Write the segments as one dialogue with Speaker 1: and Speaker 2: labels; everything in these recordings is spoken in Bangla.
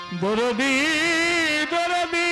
Speaker 1: দরদি দরদি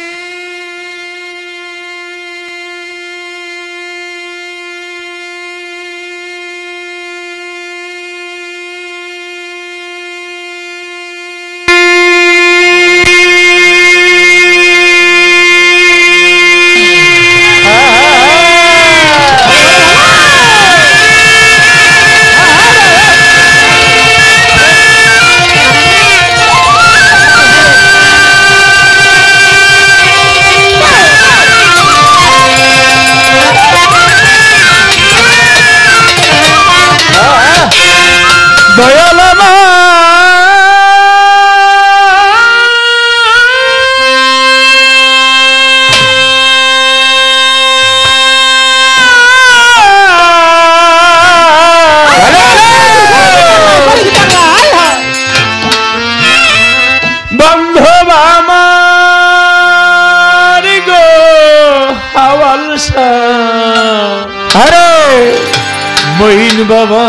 Speaker 1: মইন বাবা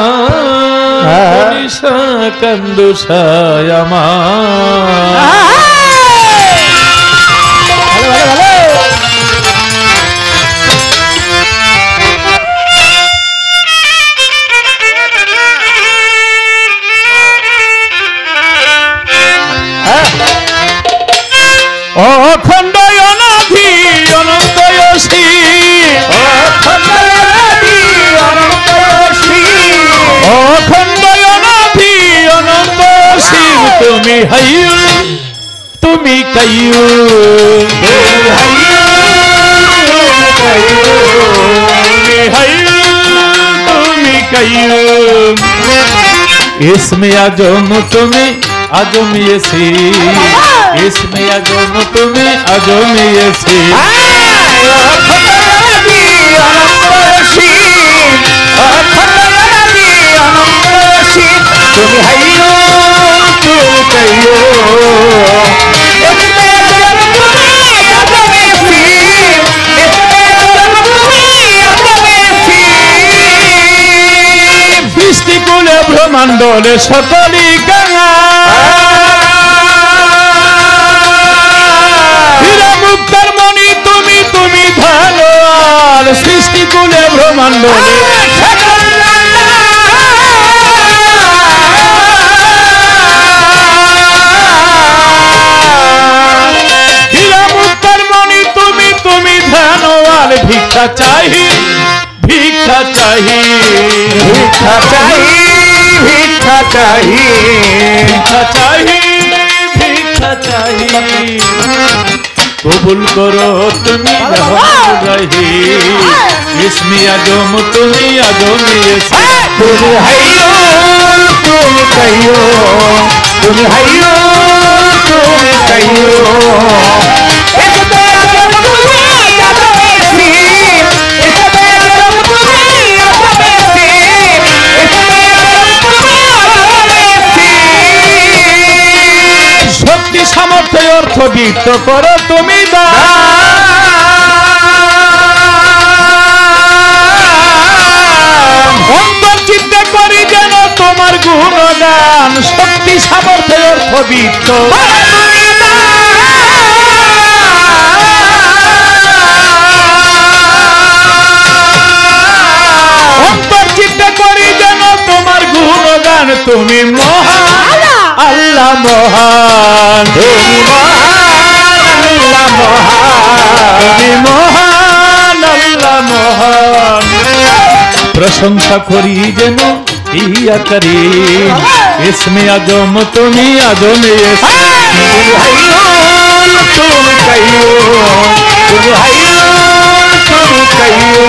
Speaker 1: কান্দুসায় আমার অখণ্ড অনাধি অনন্ত তুমি হাইয়ু তুমি কাইয়ুম তুমি কাইয়ুম इसमें आजम तुम्हें आजम ये सी इसमें आजम तुम्हें आजम ये सी तुम्हें हाइयो সৃষ্টিকুলে ব্রহ্মাণ্ডলে সকলি গঙ্গা হীরা মুক্তার মণি তুমি তুমি ধান সৃষ্টিকুলে ব্রহ্মাণ্ডলে भिक्षा चाहिए भिक्षा चाहिए भिक्षा चाहिए भिक्षा चाहिए भिक्षा चाहिए भिक्षा चाहिए कबूल करो तुम्हें रही इसमें आजम तुम्हें आजम तुम हाइयो तुम कहियो तुम हाइयो तुम कहियो সামর্থ্য অর্থ বিত্ত করো তুমি অন্তর চিন্তা করি যেন তোমার গুণগান শক্তি সামর্থ্য অর্থ বিত্ত অন্তর চিন্তা করি যেন তোমার গুণগান তুমি মহান আল্লাহ মহান তুমি মহান আল্লাহ মহান প্রশংসা করি যেন ইয়া করি इसमें आजम তুমি आजम तुम कहियो तुम हाइयो तुम कहियो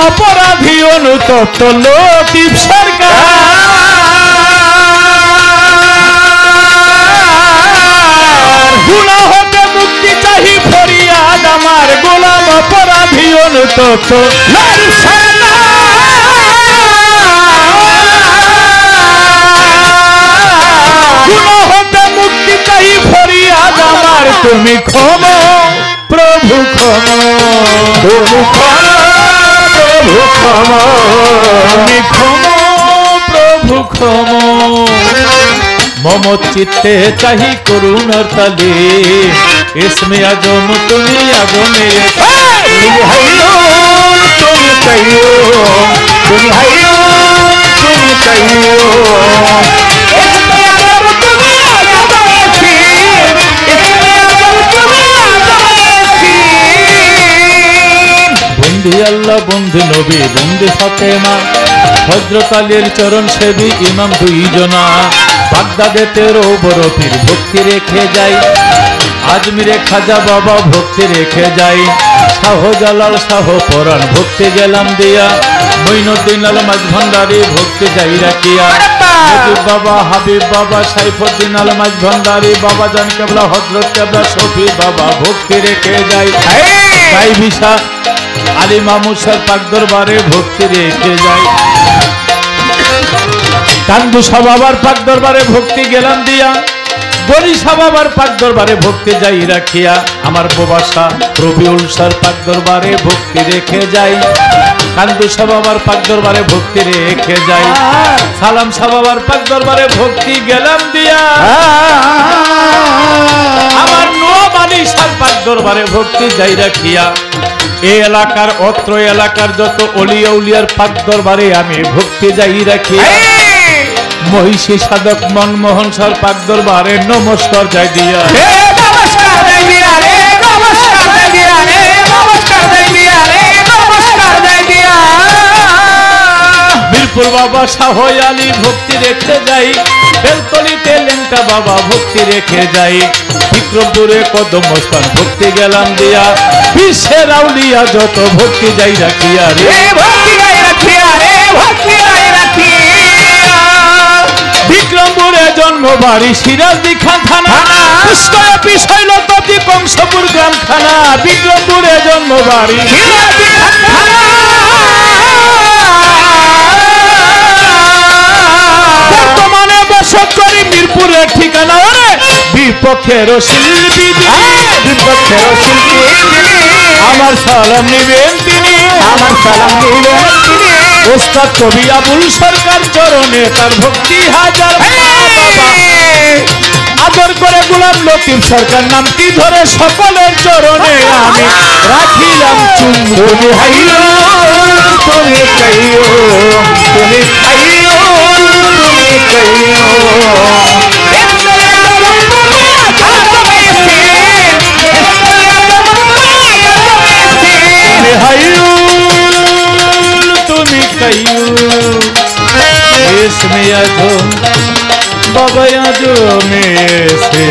Speaker 1: অপরাধী অনুতপ্ত লতিফ সরকার গুনাহ হতে মুক্তি চাহি ফরিয়াদ আমার গোলাম অপরাধী অনুতপ্ত লতিফ সরকার গুনাহ হতে মুক্তি চাহি ফরিয়াদ আমার তুমি ক্ষমা প্রভু ক্ষমা তুমি ক্ষমা প্রভু ক্ষমা, তুমি ক্ষমা প্রভু ক্ষমা। মম চিত্তে চাহি করুণার তালে, ইসমে আজম তুমি আজমে। তুমি হাইয়ুন তুমি কাইয়ুম, তুমি হাইয়ুন তুমি কাইয়ুম। বন্দি আল্লাহ বন্দি নবী বন্দি ফাতেমা, হযরত আলীর চরণ সেবী ইমাম দুইজনা। বাগদাদে 13 বড় পীর ভক্তি রেখে যাই, আজমিরে খাজা বাবা ভক্তি রেখে যাই। শাহজালাল শাহ পরাণ ভক্তি গেলাম দিয়া, মঈনুদ্দিন আল মাঝ ভান্ডারী ভক্তি যাই রাখিয়া। মুজিব বাবা হাবিব বাবা সাইফুদ্দিন আল মাঝ ভান্ডারী, বাবা জান কেবলা হযরত কেবলা শফি বাবা ভক্তি রেখে যাই। তাই ভিসা আলী মামুসার পাক দরবারে ভক্তি রেখে যাই। কান্দু বাবার পাক দরবারে ভক্তি গেলাম দিয়া, বরিশা বাবার পাক দরবারে ভক্তি যাই রাখিয়া। আমার বাবাসা রবিউল শাহর পাক দরবারে ভক্তি রেখে যাই। কান্দু বাবার পাক দরবারে ভক্তি রেখে যাই। সালাম বাবার পাক দরবারে ভক্তি গেলাম দিয়া, আমার নওয়াব আলী শাহর পাক দরবারে ভক্তি যাই রাখিয়া। এই এলাকার অত্র এলাকার যত ওলিয়া উলিয়ার পাক দরবারে আমি ভক্তি যাই রাখিয়া। মহিষী সাধক মনমোহন শাহর পাক দরবারে নমস্কার যাই দিয়া। নমস্কার যাই দিয়া রে, নমস্কার যাই দিয়া রে, নমস্কার যাই দিয়া রে, নমস্কার যাই দিয়া। বীরপুর বাবা শাহ আলী ভক্তি রেখে যাই, বেলতলিতে লেংটা বাবা ভক্তি রেখে যাই। বিক্রমপুরে কদম মস্তান ভক্তি গেলাম দিয়া, বিশ্বের আউলিয়া যত ভক্তি যাই রাখিয়া রে, ভক্তি যাই রাখিয়া রে, ভক্তি যাই রাখিয়া। বিক্রমপুরে জন্ম বাড়ি সিরাজদি খান থানা, পুষ্করে পিছইল ততি কংসপুর গ্রাম খানা। বিক্রমপুরে জন্ম বাড়ি সিরাজদি খান থানা, বর্তমানে বসত করি মিরপুরের ঠিকানা। বিপক্ষের শিল্পী, বিপক্ষের শিল্পী আমার সালাম নিবেন তিনি, আমার সালাম নিবেন তিনি। ওস্তাদ কবি আবুল সরকার চরণে তার ভক্তি হাজার। আদর করে গোলাম লতিফ সরকার নামটি ধরে সকলের চরণে আমি রাখিলাম চুম্বন। তুমি হাইয়ুন তুমি কাইয়ুম, তুমি হাইয়ুন তুমি কাইয়ুম। তুমি কাইয়ুম, ইসমে আজম বাবা আজমে সে।